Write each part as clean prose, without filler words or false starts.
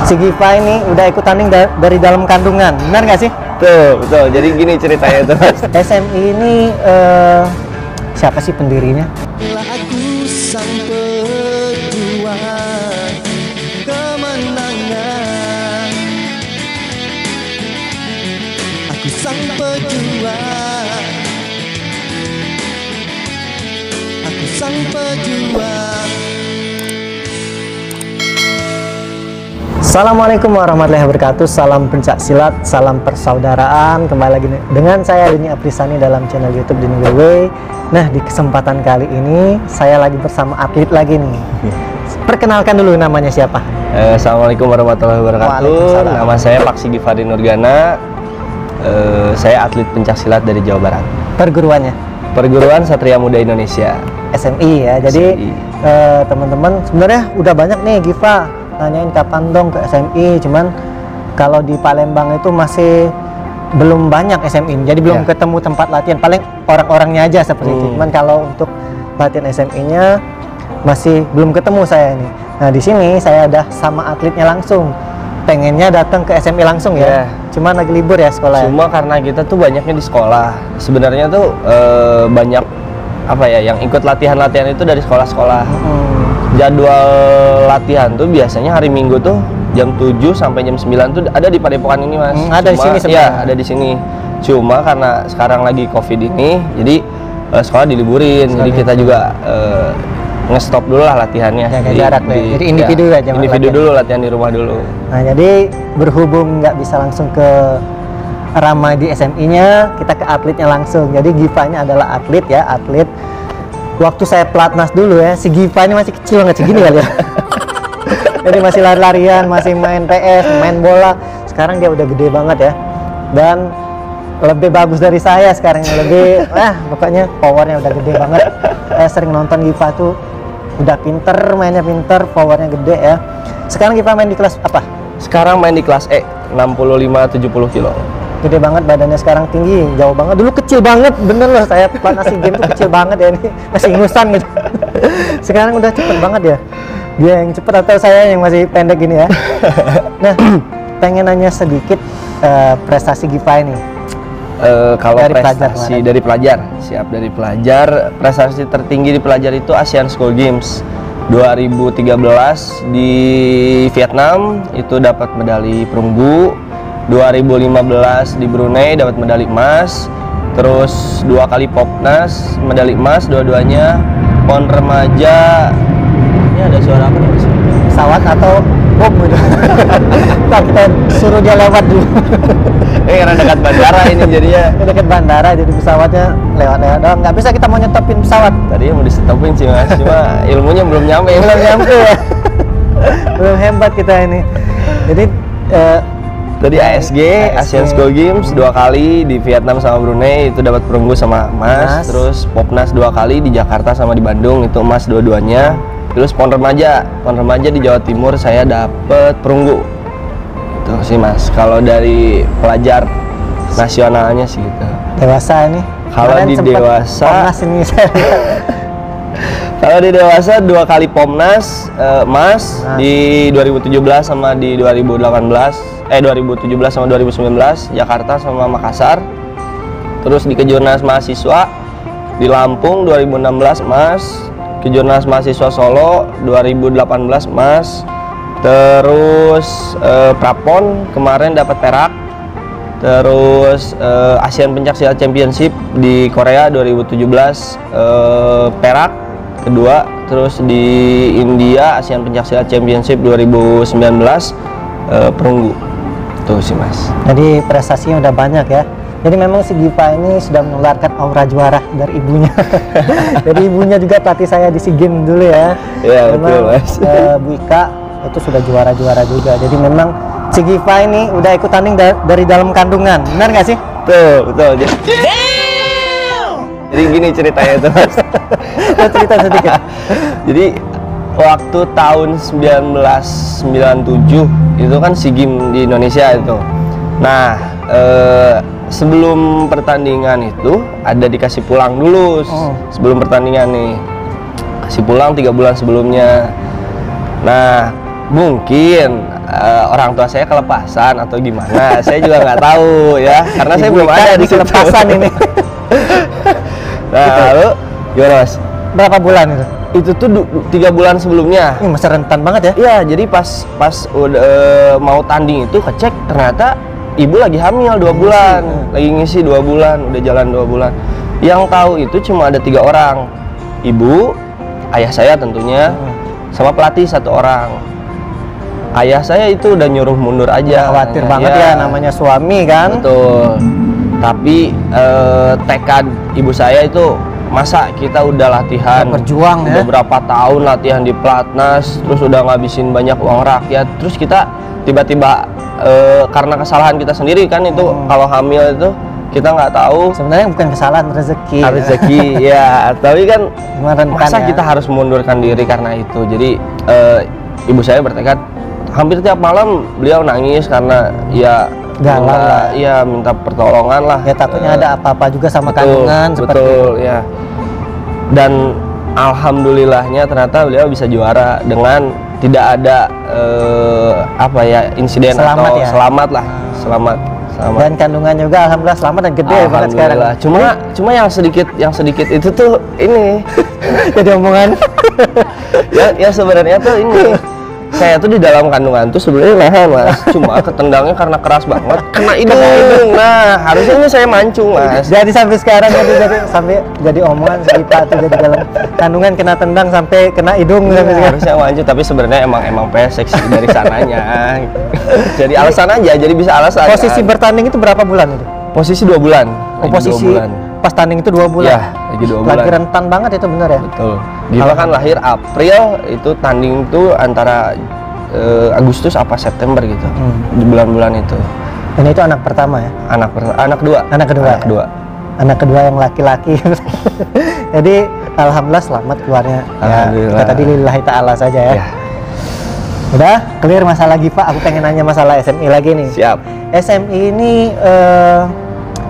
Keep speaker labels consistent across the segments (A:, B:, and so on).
A: Si Giva ini udah ikut tanding dari dalam kandungan, benar nggak sih?
B: Betul. Jadi gini ceritanya tuh, Mas.
A: SMI ini siapa sih pendirinya?
C: Aku sang pejuang kemenangan. Aku sang pejuang. Aku sang pejuang.
A: Assalamualaikum warahmatullahi wabarakatuh. Salam pencak silat, salam persaudaraan. Kembali lagi dengan saya Denny Aprisani dalam channel YouTube Denny WW. Nah, di kesempatan kali ini saya lagi bersama atlet lagi nih. Perkenalkan dulu namanya siapa?
B: Assalamualaikum warahmatullahi wabarakatuh.
A: Waalaikumsalam.
B: Nama saya Pak Sigi Fadri Nurgana. Saya atlet pencak silat dari Jawa Barat.
A: Perguruannya?
B: Perguruan Satria Muda Indonesia.
A: SMI ya. Jadi
B: SMI.
A: teman-teman sebenarnya udah banyak nih Giva nanyain kapan dong ke SMI, cuman kalau di Palembang itu masih belum banyak SMI, jadi belum ketemu tempat latihan, paling orang-orangnya aja seperti itu. Cuman kalau untuk latihan SMI-nya masih belum ketemu saya ini. Nah, di sini saya udah sama atletnya langsung, pengennya datang ke SMI langsung ya. Cuman lagi libur ya sekolah.
B: Cuma karena kita tuh banyaknya di sekolah. Sebenarnya tuh banyak apa ya yang ikut latihan-latihan itu dari sekolah-sekolah. Jadwal latihan tuh biasanya hari Minggu tuh jam 7 sampai jam 9 tuh ada di Padepokan ini, Mas.
A: Ada di sini sebenarnya.
B: Iya, ada di sini. Cuma karena sekarang lagi Covid ini, jadi sekolah diliburin. Jadi kita juga nge-stop dulu lah latihannya.
A: Jaga jarak deh. Jadi individu aja.
B: Individu dulu, latihan di rumah dulu.
A: Nah, jadi berhubung nggak bisa langsung ke Ramai di SMI-nya, kita ke atletnya langsung. Jadi Giva ini adalah atlet ya, atlet. Waktu saya pelatnas dulu ya, si Giva ini masih kecil banget segini kali ya. Jadi masih lari-larian, masih main PS, main bola. Sekarang dia udah gede banget ya. Dan lebih bagus dari saya sekarang, lebih pokoknya powernya udah gede banget. Saya sering nonton Giva tuh udah pinter, mainnya pinter, powernya gede ya. Sekarang Giva main di kelas apa?
B: Sekarang main di kelas E, 65-70 kilo.
A: Gede banget badannya sekarang, tinggi, jauh banget. Dulu kecil banget, bener loh, saya pelatnas game tuh kecil banget ya, ini masih ingusan gitu. Sekarang udah cepet banget ya. Dia yang cepet atau saya yang masih pendek gini ya. Nah, pengen nanya sedikit prestasi Giva ini.
B: Kalau
A: Dari
B: prestasi dari pelajar, siap dari pelajar, prestasi tertinggi di pelajar itu Asian School Games 2013 di Vietnam, itu dapat medali perunggu. 2015 di Brunei dapat medali emas, terus 2 kali Popnas medali emas dua-duanya. PON remaja ini ada suara apa nih, Mas?
A: Pesawat atau bom gitu. Nah, kita suruh dia lewat dulu.
B: Karena dekat bandara ini jadinya.
A: Dekat bandara, jadi pesawatnya lewat-lewat doang. Nggak bisa kita mau nyetopin pesawat.
B: Tadi mau disetopin sih, Mas, cuma ilmunya belum nyampe.
A: Belum nyampe ya. Belum hebat kita ini. Jadi
B: tadi ASG, Asian School Games 2 kali di Vietnam sama Brunei itu dapat perunggu sama emas. Terus Popnas 2 kali di Jakarta sama di Bandung itu emas dua-duanya. Terus PON remaja di Jawa Timur saya dapat perunggu. Itu sih, Mas. Kalau dari pelajar nasionalnya sih gitu.
A: Dewasa ini.
B: Kalau di dewasa
A: Pomnas ini saya lihat.
B: Kalau di dewasa 2 kali Pomnas emas di 2017 sama di 2017 sama 2019 Jakarta sama Makassar. Terus di Kejurnas Mahasiswa di Lampung 2016 emas, Kejurnas Mahasiswa Solo 2018 emas. Terus Prapon kemarin dapat perak. Terus Asian Pencak Silat Championship di Korea 2017 perak kedua. Terus di India Asian Pencak Silat Championship 2019 perunggu. Tuh sih, Mas.
A: Jadi prestasinya udah banyak ya. Jadi memang si Giva ini sudah menularkan aura juara dari ibunya. Jadi ibunya juga pelatih saya di SEA Games dulu ya.
B: Iya, betul, Mas.
A: Bu Ika itu sudah juara-juara juga. Jadi memang si Giva ini udah ikut tanding dari dalam kandungan. Benar nggak sih?
B: Betul. Jadi gini ceritanya tuh, Mas.
A: Cerita sedikit.
B: Jadi waktu tahun 1997 itu kan SEA Games di Indonesia itu. Nah, sebelum pertandingan itu ada dikasih pulang dulu. Sebelum pertandingan nih kasih pulang 3 bulan sebelumnya. Nah, Mungkin orang tua saya kelepasan atau gimana, saya juga nggak tahu ya, karena saya belum ada di situ.
A: kelepasan ini.
B: Nah, lalu gimana Mas?
A: Berapa bulan itu?
B: Itu tuh 3 bulan sebelumnya.
A: Ini masih rentan banget ya?
B: Iya, jadi pas udah mau tanding itu kecek ternyata ibu lagi hamil 2 bulan, lagi ngisi 2 bulan, udah jalan 2 bulan. Yang tahu itu cuma ada 3 orang, ibu, ayah saya tentunya, sama pelatih 1 orang. Ayah saya itu udah nyuruh mundur aja.
A: Khawatir banget ya, namanya suami kan?
B: Betul. Tapi tekad ibu saya itu, masa kita udah latihan
A: berjuang
B: udah
A: ya,
B: berapa tahun latihan di pelatnas, terus udah ngabisin banyak uang rakyat, terus kita tiba-tiba karena kesalahan kita sendiri kan itu, kalau hamil itu kita nggak tahu.
A: Sebenarnya bukan kesalahan, rezeki.
B: Rezeki ya, tapi kan masa
A: ya?
B: kita harus mengundurkan diri karena itu. Jadi ibu saya bertekad, hampir tiap malam beliau nangis karena ya
A: galau lah.
B: Iya, minta pertolongan lah.
A: Ya takutnya ada apa-apa juga sama kandungan seperti
B: betul ya. Dan alhamdulillahnya ternyata beliau bisa juara dengan tidak ada apa ya, insiden
A: Selamat
B: atau
A: ya?
B: Selamat lah. Selamat.
A: Dan kandungan juga alhamdulillah selamat dan gede banget sekarang.
B: Cuma yang sedikit itu tuh ini
A: jadi omongan.
B: ya sebenarnya tuh ini, saya tuh di dalam kandungan tuh sebenarnya nahan Mas, cuma ketendangnya karena keras banget kena hidung. Nah, harusnya ini saya mancung Mas.
A: Jadi sampai sekarang jadi omongan si Ipa tuh, jadi dalam kandungan kena tendang sampai kena hidung sampai sekarang.
B: Harusnya mancung, tapi sebenarnya emang pesek sih dari sananya. Jadi alasan aja, jadi bisa alasan.
A: Posisi bertanding itu berapa bulan itu?
B: Posisi 2 bulan.
A: Oh, posisi 2 bulan. Pas tanding itu 2 bulan.
B: Ya, lagi 2 bulan.
A: Lagi rentan banget itu, benar ya?
B: Betul. Giva kan lahir April, itu tanding tuh antara Agustus apa September gitu. Di bulan-bulan itu.
A: Dan itu anak pertama ya?
B: Anak kedua.
A: Anak kedua. Anak kedua yang laki-laki. Jadi alhamdulillah selamat keluarnya. Ya, kita tadi lillahi ta'ala saja ya. Udah clear masalah Giva. Aku pengen nanya masalah SMI lagi nih.
B: Siap.
A: SMI ini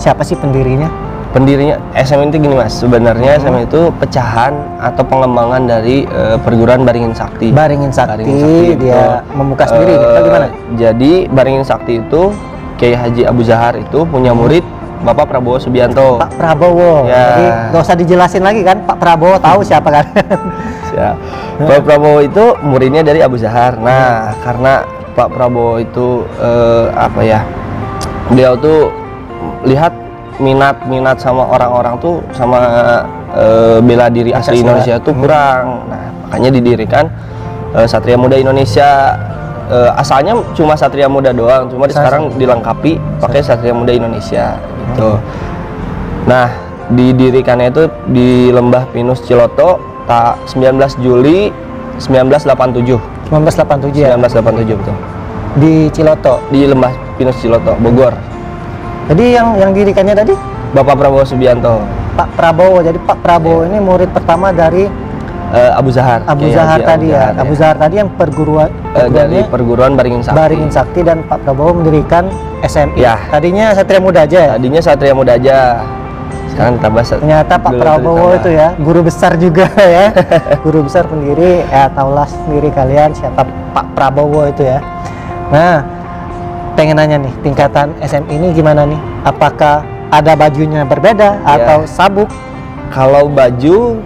A: siapa sih pendirinya?
B: Pendirinya SMI itu gini Mas, sebenarnya SMI itu pecahan atau pengembangan dari perguruan Baringin Sakti.
A: Baringin Sakti dia membuka sendiri, bagaimana?
B: Jadi Baringin Sakti itu Kiai Haji Abu Zahar itu punya murid Bapak Prabowo Subianto.
A: Pak Prabowo.
B: Ya.
A: Jadi nggak usah dijelasin lagi kan, Pak Prabowo tahu siapa kan?
B: Ya. Pak Prabowo itu muridnya dari Abu Zahar. Nah, karena Pak Prabowo itu apa ya? Beliau tuh lihat minat sama orang-orang tuh sama bela diri asli Indonesia tuh kurang. Nah, makanya didirikan Satria Muda Indonesia. Asalnya cuma Satria Muda doang, cuma sekarang dilengkapi pakai Satria Muda Indonesia gitu. Nah, didirikannya itu di Lembah Pinus Ciloto 19 Juli 1987.
A: 1987 ya?
B: 1987 betul.
A: Di Ciloto?
B: Di Lembah Pinus Ciloto, Bogor.
A: Jadi yang didirikannya tadi?
B: Bapak Prabowo Subianto.
A: Pak Prabowo. Jadi Pak Prabowo ini murid pertama dari
B: Abu Zahar.
A: Abu Zahar tadi ya. Abu Zahar tadi yang
B: dari perguruan Baringin Sakti.
A: Baringin Sakti, dan Pak Prabowo mendirikan SMI.
B: Ya.
A: Tadinya Satria Muda aja ya?
B: Tadinya Satria Muda aja. Sekarang tambah
A: ternyata Pak Prabowo itu ya, guru besar juga ya. Guru besar pendiri, ya tahulah sendiri kalian siapa Pak Prabowo itu ya. Nah, pengen nanya nih, tingkatan SMI ini gimana nih? Apakah ada bajunya berbeda atau sabuk?
B: Kalau baju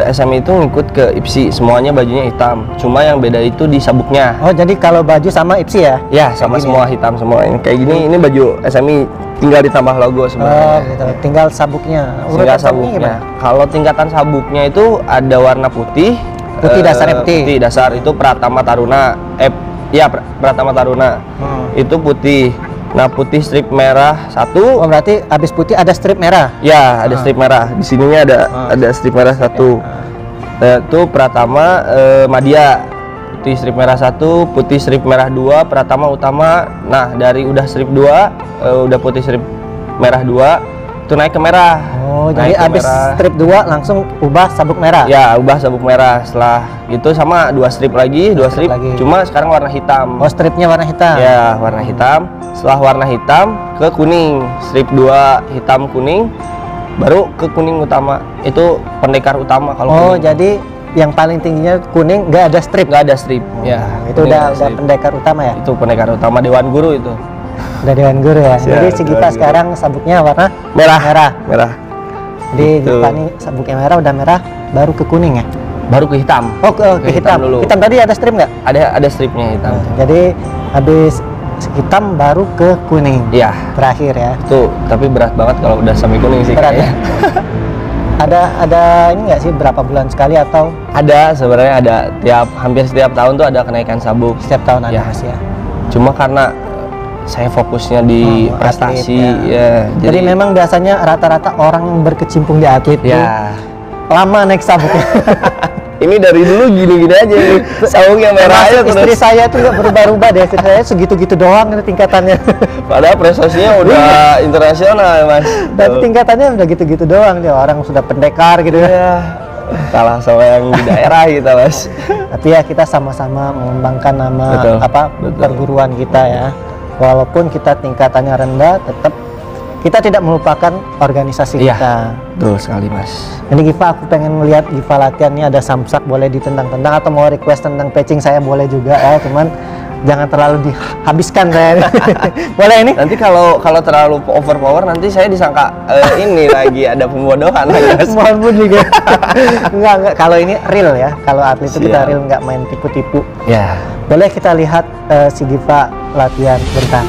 B: SMI itu ngikut ke IPSI, semuanya bajunya hitam. Cuma yang beda itu di sabuknya.
A: Oh, jadi kalau baju sama IPSI ya?
B: Ya, sama semua hitam semua. Ini kayak gini, ini baju SMI tinggal ditambah logo sebenarnya.
A: Oh, gitu. Tinggal sabuknya.
B: Tinggal sabuknya. Kalau tingkatan sabuknya itu ada warna putih.
A: Putih dasarnya putih.
B: Putih dasar itu Pratama Taruna. Pratama Taruna. Itu putih. Nah, putih strip merah 1.
A: Oh, berarti habis putih ada strip merah?
B: Ya, ada strip merah. Di sininya ada strip merah 1. Itu Pratama Madya. Putih strip merah 1, putih strip merah 2, Pratama Utama. Nah, dari udah strip 2, udah putih strip merah 2, itu naik ke merah.
A: Oh, jadi habis strip 2 langsung ubah sabuk merah?
B: Ya, ubah sabuk merah. Setelah itu sama 2 strip lagi, 2 strip lagi. Cuma sekarang warna hitam.
A: Oh, stripnya warna hitam?
B: Ya, warna hitam. Setelah warna hitam ke kuning, strip 2 hitam kuning, baru ke kuning utama. Itu pendekar utama kalau
A: kuning.
B: Kuning.
A: Jadi yang paling tingginya kuning, nggak ada strip.
B: Nggak ada strip. Ya,
A: Itu
B: kuning
A: udah
B: nggak ada strip.
A: pendekar utama ya.
B: Itu pendekar utama Dewan Guru itu.
A: Udah Dewan Guru ya.
B: Siap,
A: Jadi si
B: Dewan
A: Giva
B: Guru.
A: sekarang sabuknya warna
B: Merah.
A: merah. Jadi
B: Gitu.
A: Giva nih sabuknya merah, udah merah, baru ke kuning ya.
B: Baru ke hitam.
A: Oh ke hitam.
B: dulu.
A: Hitam tadi ada strip nggak?
B: Ada stripnya hitam.
A: Jadi habis hitam baru ke kuning.
B: Iya.
A: Terakhir ya.
B: Itu tapi berat banget kalau udah sampai kuning sih.
A: Berat ya.
B: kayaknya.
A: ada ini nggak sih berapa bulan sekali atau
B: Ada sebenarnya ada hampir setiap tahun tuh ada kenaikan sabuk.
A: setiap tahun ada
B: Ya.
A: Mas ya?
B: Cuma karena saya fokusnya di
A: Oh,
B: prestasi
A: atlet,
B: ya.
A: Jadi memang biasanya rata-rata orang yang berkecimpung di atlet tuh
B: ya.
A: lama naik sabuknya.
B: Ini dari dulu gini-gini aja nih. Sabuk yang merah aja
A: Termasuk istri
B: terus.
A: saya tuh nggak berubah-ubah deh. Istri saya segitu-gitu doang itu tingkatannya.
B: Padahal prestasinya udah internasional, Mas.
A: Tapi tingkatannya udah gitu-gitu doang dia. Orang sudah pendekar gitu ya.
B: ya kalah sama yang di daerah kita, Mas.
A: Tapi ya kita sama-sama mengembangkan nama
B: Betul, betul.
A: perguruan kita ya. Walaupun kita tingkatannya rendah, tetap kita tidak melupakan organisasi
B: Iya.
A: kita.
B: Betul sekali, Mas.
A: Ini Giva, aku pengen melihat Giva latihan nih, ada samsak boleh ditendang-tendang atau mau request tentang patching saya boleh juga ya, cuman jangan terlalu dihabiskan saya. Boleh ini?
B: Nanti kalau terlalu overpower nanti saya disangka ini lagi ada pembodohan lagi, Mas.
A: Mohon pun juga. Enggak, kalau ini real ya. Kalau atlet itu kita
B: Siap.
A: real, nggak main tipu-tipu.
B: Ya.
A: Boleh kita lihat si Giva latihan bentar.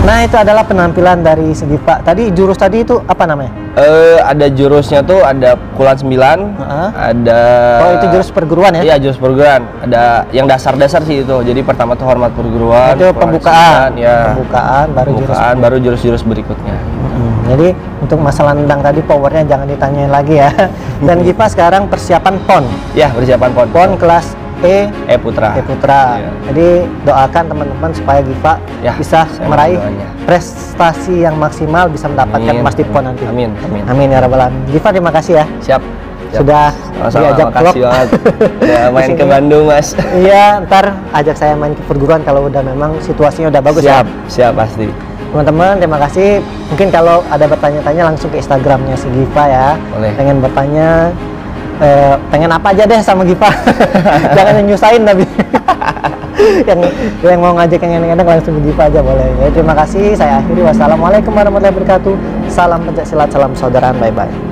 A: Nah, itu adalah penampilan dari segi Pak. Tadi jurus tadi itu apa namanya?
B: Ada jurusnya tuh ada Kulan 9,
A: Heeh.
B: ada
A: Oh, itu jurus perguruan ya?
B: Iya, jurus perguruan. Ada yang dasar-dasar sih itu. Jadi pertama tuh hormat perguruan,
A: Itu
B: Kulan
A: pembukaan.
B: 9, ya.
A: Pembukaan baru jurus.
B: Pembukaan baru jurus-jurus berikutnya.
A: Jadi untuk masalah nendang tadi powernya jangan ditanyain lagi ya. Dan Giva sekarang persiapan PON.
B: Ya, persiapan PON.
A: PON kelas E
B: Putra.
A: Putra.
B: Iya.
A: Jadi doakan teman-teman supaya Giva
B: Ya,
A: bisa
B: saya
A: meraih
B: mohon doanya.
A: prestasi yang maksimal, bisa mendapatkan
B: Amin,
A: emas di PON
B: amin,
A: nanti.
B: amin, amin.
A: Amin ya rabbal alamin. Giva terima kasih ya.
B: Siap.
A: sudah
B: Sama-sama,
A: diajak vlog.
B: makasih banget. Ya, main
A: Di
B: ke
A: sini.
B: Bandung, Mas.
A: Iya, ntar ajak saya main ke perguruan kalau udah memang situasinya udah bagus
B: Siap,
A: ya.
B: siap pasti.
A: Teman-teman, terima kasih. Mungkin kalau ada bertanya-tanya langsung ke Instagramnya si Giva ya.
B: Boleh.
A: Pengen bertanya, pengen apa aja deh sama Giva. Jangan yang nyusahin tapi. yang mau ngajak yang enak-enak langsung ke Giva aja boleh. Ya, terima kasih. Saya akhiri. Wassalamualaikum warahmatullahi wabarakatuh. Salam pencaksilat, salam persaudaraan. Bye bye.